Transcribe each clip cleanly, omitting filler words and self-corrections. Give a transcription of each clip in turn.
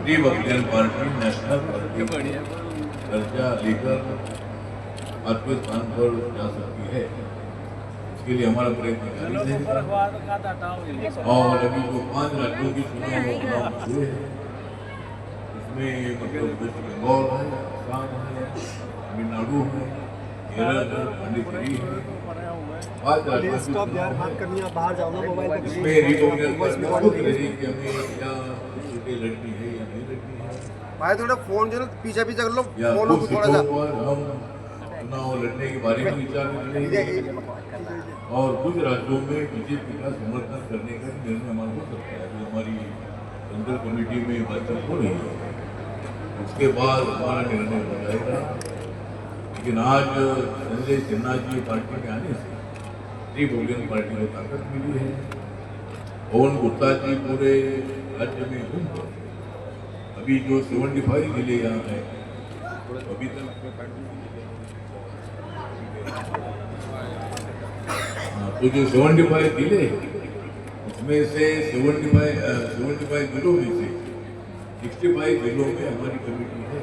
Republican party national party दर्जा लेकर पांचवें स्थान पर जा सकती है। इसके लिए हमारा प्रयत्न जारी है। और अभी जो 5 राज्यों की चुनाव हुए हैं इसमें मतलब वेस्ट बंगाल है, आसाम है, तमिलनाडु है, केरल है, पांडिचेरी है, 5 राज्यों की चुनाव है। इसमें रिपब्लिकन पार्टी खुद रही कि हमें क्या सीटें लड़नी है या नहीं लड़नी है। भाई थोड़ा फोन जो पीछे पीछे कर लो, या फोन कुछ थोड़ा सा सीटों पर हम चुनाव लड़ने के बारे में विचार करेंगे और कुछ राज्यों में बीजेपी का समर्थन करने का निर्णय हमारा हो सकता है। जो हमारी सेंट्रल कमेटी में बातचीत हो रही है उसके बाद हमारा निर्णय हो जाएगा। लेकिन आज संजय सिन्हा जी पार्टी में आने से रिपब्लिकन पार्टी को ताकत मिली है। पवन गुप्ता जी पूरे राज्य में घूम कर अभी जो 75 जिले यहाँ है अभी तक तो जो 75 जिले उसमें से 75 जिलों में से 65 जिलों में हमारी कमेटी है।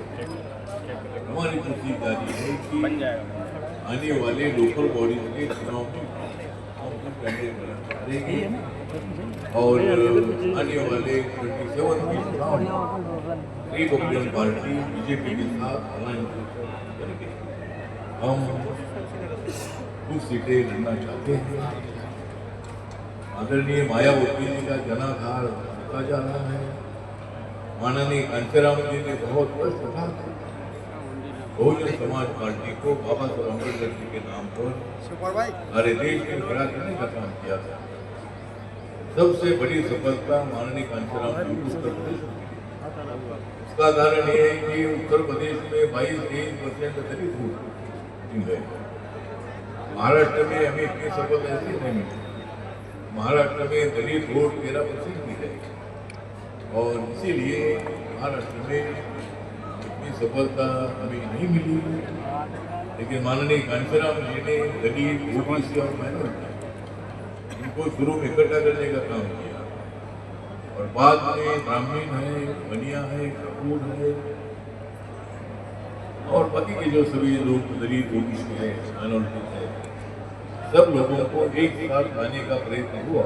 हमारी कोशिश जारी है कि आने वाले लोकल बॉडीज के चुनाव में करेंगे और आने वाले 27 के चुनाव में रिपब्लिकन पार्टी बीजेपी के साथ अलायंस करेंगे। हम कुछ सीटें लड़ना चाहते हैं। आदरणीय मायावती जी का जनाधार होता जा रहा है। माननीय कांचीराम जी ने बहुत कष्ट उठा बहुजन समाज पार्टी को बाबा साहब अम्बेडकर जी के नाम पर हमारे देश में खड़ा करने का काम किया था। सबसे बड़ी सफलता माननीय कांचीराम जी उत्तर प्रदेश में मिली। उसका कारण यह है कि उत्तर प्रदेश में 22-23% दलित वोट गए। महाराष्ट्र में हमें इतनी सफलता ऐसी नहीं मिली। महाराष्ट्र में दलित वोट 13% भी है और इसीलिए महाराष्ट्र में इतनी सफलता हमें नहीं मिली। लेकिन माननीय कांचीराम जी ने दलित ओबीसी और माइनॉरिटी इनको शुरू में इकट्ठा करने का काम किया और बाद में ब्राह्मण है, बनिया है, कपूर है और बाकी के जो सभी लोग दलित ओबीसी है, माइनॉरिटी है, सब लोगों को एक साथ लाने का प्रयत्न हुआ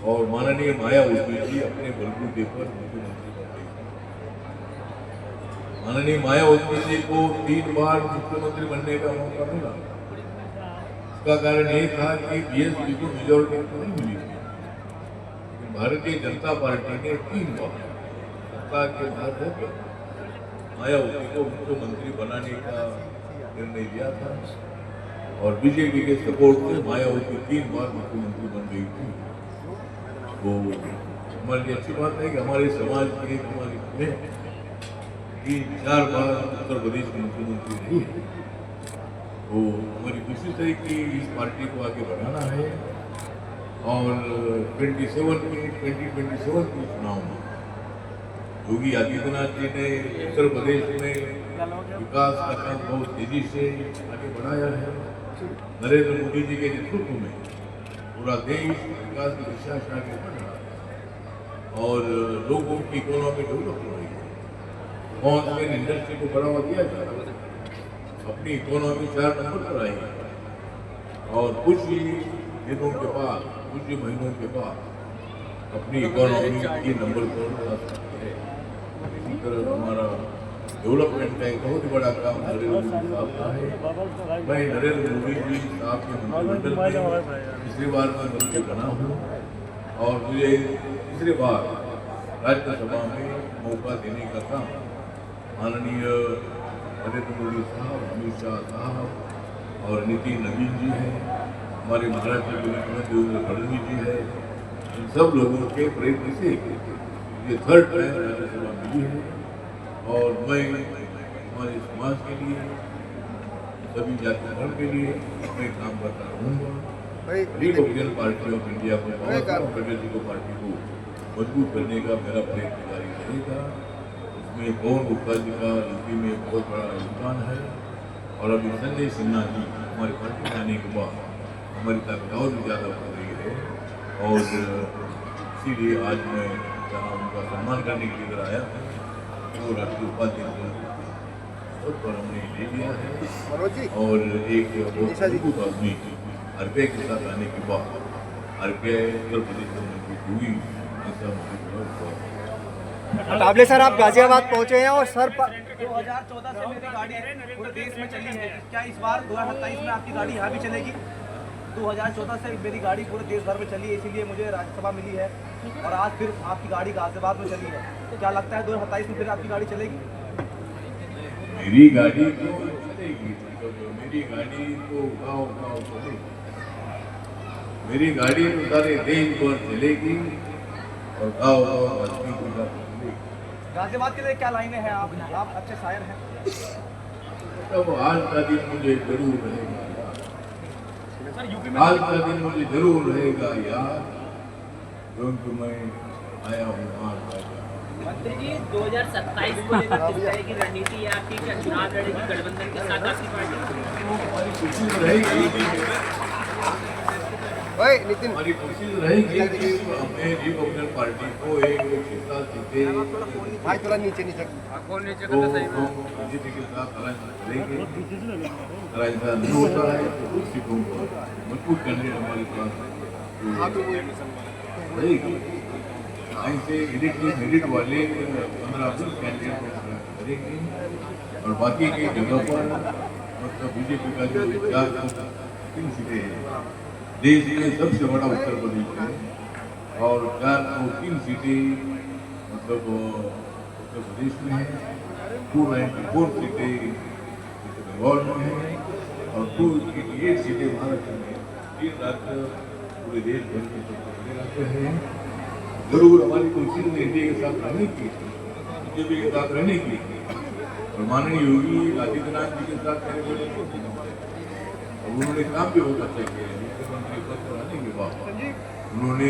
और माननीय मायावती जी अपने बलबूते पर मुख्यमंत्री बन गई। माननीय मायावती जी को 3 बार मुख्यमंत्री बनने का मौका मिला। इसका कारण ये था कि बीएसपी को मेजोरिटी तो नहीं मिली थी, लेकिन भारतीय जनता पार्टी ने 3 बार सत्ता के बाद होकर मायावती को मुख्यमंत्री बनाने का निर्णय लिया था और बीजेपी के सपोर्ट से मायावती 3 बार मुख्यमंत्री बन गई थी। तो हमारे लिए अच्छी बात है कि हमारे समाज के हमारी बहन 3-4 बार उत्तर प्रदेश के मुख्यमंत्री रही है। तो हमारी कोशिश है कि इस पार्टी को आगे बढ़ाना है और 2027 के चुनाव में योगी आदित्यनाथ जी ने उत्तर प्रदेश में विकास का काम बहुत तेजी से आगे बढ़ाया है। नरेंद्र मोदी जी के नेतृत्व में पूरा देश विकास की दिशा से आगे बढ़ रहा है और लोगों की इकोनॉमी डेवलप हो रही है। कॉन्समेन इंडस्ट्री को बढ़ावा दिया जा रहा है। अपनी इकोनॉमी 4 नंबर पर आई है और कुछ ही दिनों के बाद, कुछ ही महीनों के बाद अपनी इकोनॉमी 3 नंबर पर आ सकती है। इसी तरह हमारा डेवलपमेंट का एक बहुत ही बड़ा काम नरेंद्र मोदी साहब का है। मैं नरेंद्र मोदी जी साहब के मंत्रिमंडल में तीसरी बार मैं मंत्री बना हूँ और मुझे तीसरी बार राज्यसभा में मौका देने का काम माननीय नरेंद्र मोदी साहब, अमित शाह साहब और नितिन नवीन जी हैं, हमारे महाराष्ट्र के मुख्यमंत्री देवेंद्र फडणवीस जी है। इन सब लोगों के प्रयत्न से ये 3rd टाइम राज्यसभा मिली है और मैं हमारे समाज के लिए, सभी जाति धर्म के लिए मैं काम करता रहूँगा। रिपब्लिकन पार्टी ऑफ इंडिया को, फेडरलिस्ट पार्टी को मजबूत करने का मेरा प्रयत्न जारी रहेगा। उसमें पवन गुप्ता जी का यूपी में बहुत बड़ा योगदान है और अभी संजय सिन्हा जी हमारी पार्टी में आने के बाद हमारी ताकत और भी ज़्यादा बढ़ रही है और इसीलिए आज मैं जहाँ उनका सम्मान करने के लिए इधर आया तो राष्ट्रीय उपाध्यक्ष पर हमने ले लिया है। मनोज जी और एक निशा जी। बहुत आदमी आरबीआई के साथ आने के बाद आरबीआई उत्तर प्रदेश में मजबूत हुई, ऐसा मुझे बहुत हुआ। काबले सर, आप गाजियाबाद पहुंचे हैं और सर 2014 से मेरी गाड़ी पूरे देश में चली है। क्या इस बार 2027 में आपकी गाड़ी यहाँ भी चलेगी? 2014 से मेरी गाड़ी पूरे देश भर में चली है, इसीलिए मुझे राज्यसभा मिली है और आज फिर आपकी गाड़ी गाजियाबाद में चली है। तो क्या लगता है 2027 में फिर आपकी गाड़ी चलेगी? मेरी गाड़ी तो चलेगी, मेरी गाड़ी तो गाँव चलेगी, मेरी गाड़ी तो सारे देश भर चलेगी और गाँव आदमी की बात चलेगी। गाजियाबाद के लिए क्या लाइनें हैं? आप अच्छे शायर हैं। तब आज का दिन मुझे जरूर रहेगा याद, सर यूपी में आज का दिन मुझे जरूर रहेगा याद, क्योंकि मैं आया हूँ आज का दिन। मंत्री जी 2027 को लेकर किस तरह की रणनीति है आपकी? क्या चुनाव लड़ेगी गठबंधन के साथ आपकी पार्टी? कोशिश रहेगी, ओए नितिन हमारी कोशिश रहेगी कि हमें रिपब्लिकन पार्टी को एक क्षेत्र सीटें भाई थोड़ा नीचे नीचे तो बीजेपी के साथ अलायंस करेंगे। अलायंस नहीं होता है तो कुछ सीटों पर मजबूत कैंडिडेट हमारे पास रहेगी। ऐसे मेरिट वाले 15-20 कैंडिडेट को खड़ा करेंगे और बाकी की जगह पर मतलब बीजेपी का जो 403 सीटें हैं, देश में सबसे बड़ा उत्तर प्रदेश है और 403 सीटें मतलब उत्तर प्रदेश में है, 294 सीटें बंगाल में है और 288 सीटें महाराष्ट्र में। 3 राज्य पूरे देश भर के सबसे बड़े राज्य हैं। जरूर हमारी कोशिश एनडीए के साथ रहने की, बीजेपी के साथ रहने की और माननीय योगी आदित्यनाथ जी के साथ रहने की। उन्होंने काम भी बहुत अच्छा किया है। मुख्यमंत्री पद पर आने के बाद उन्होंने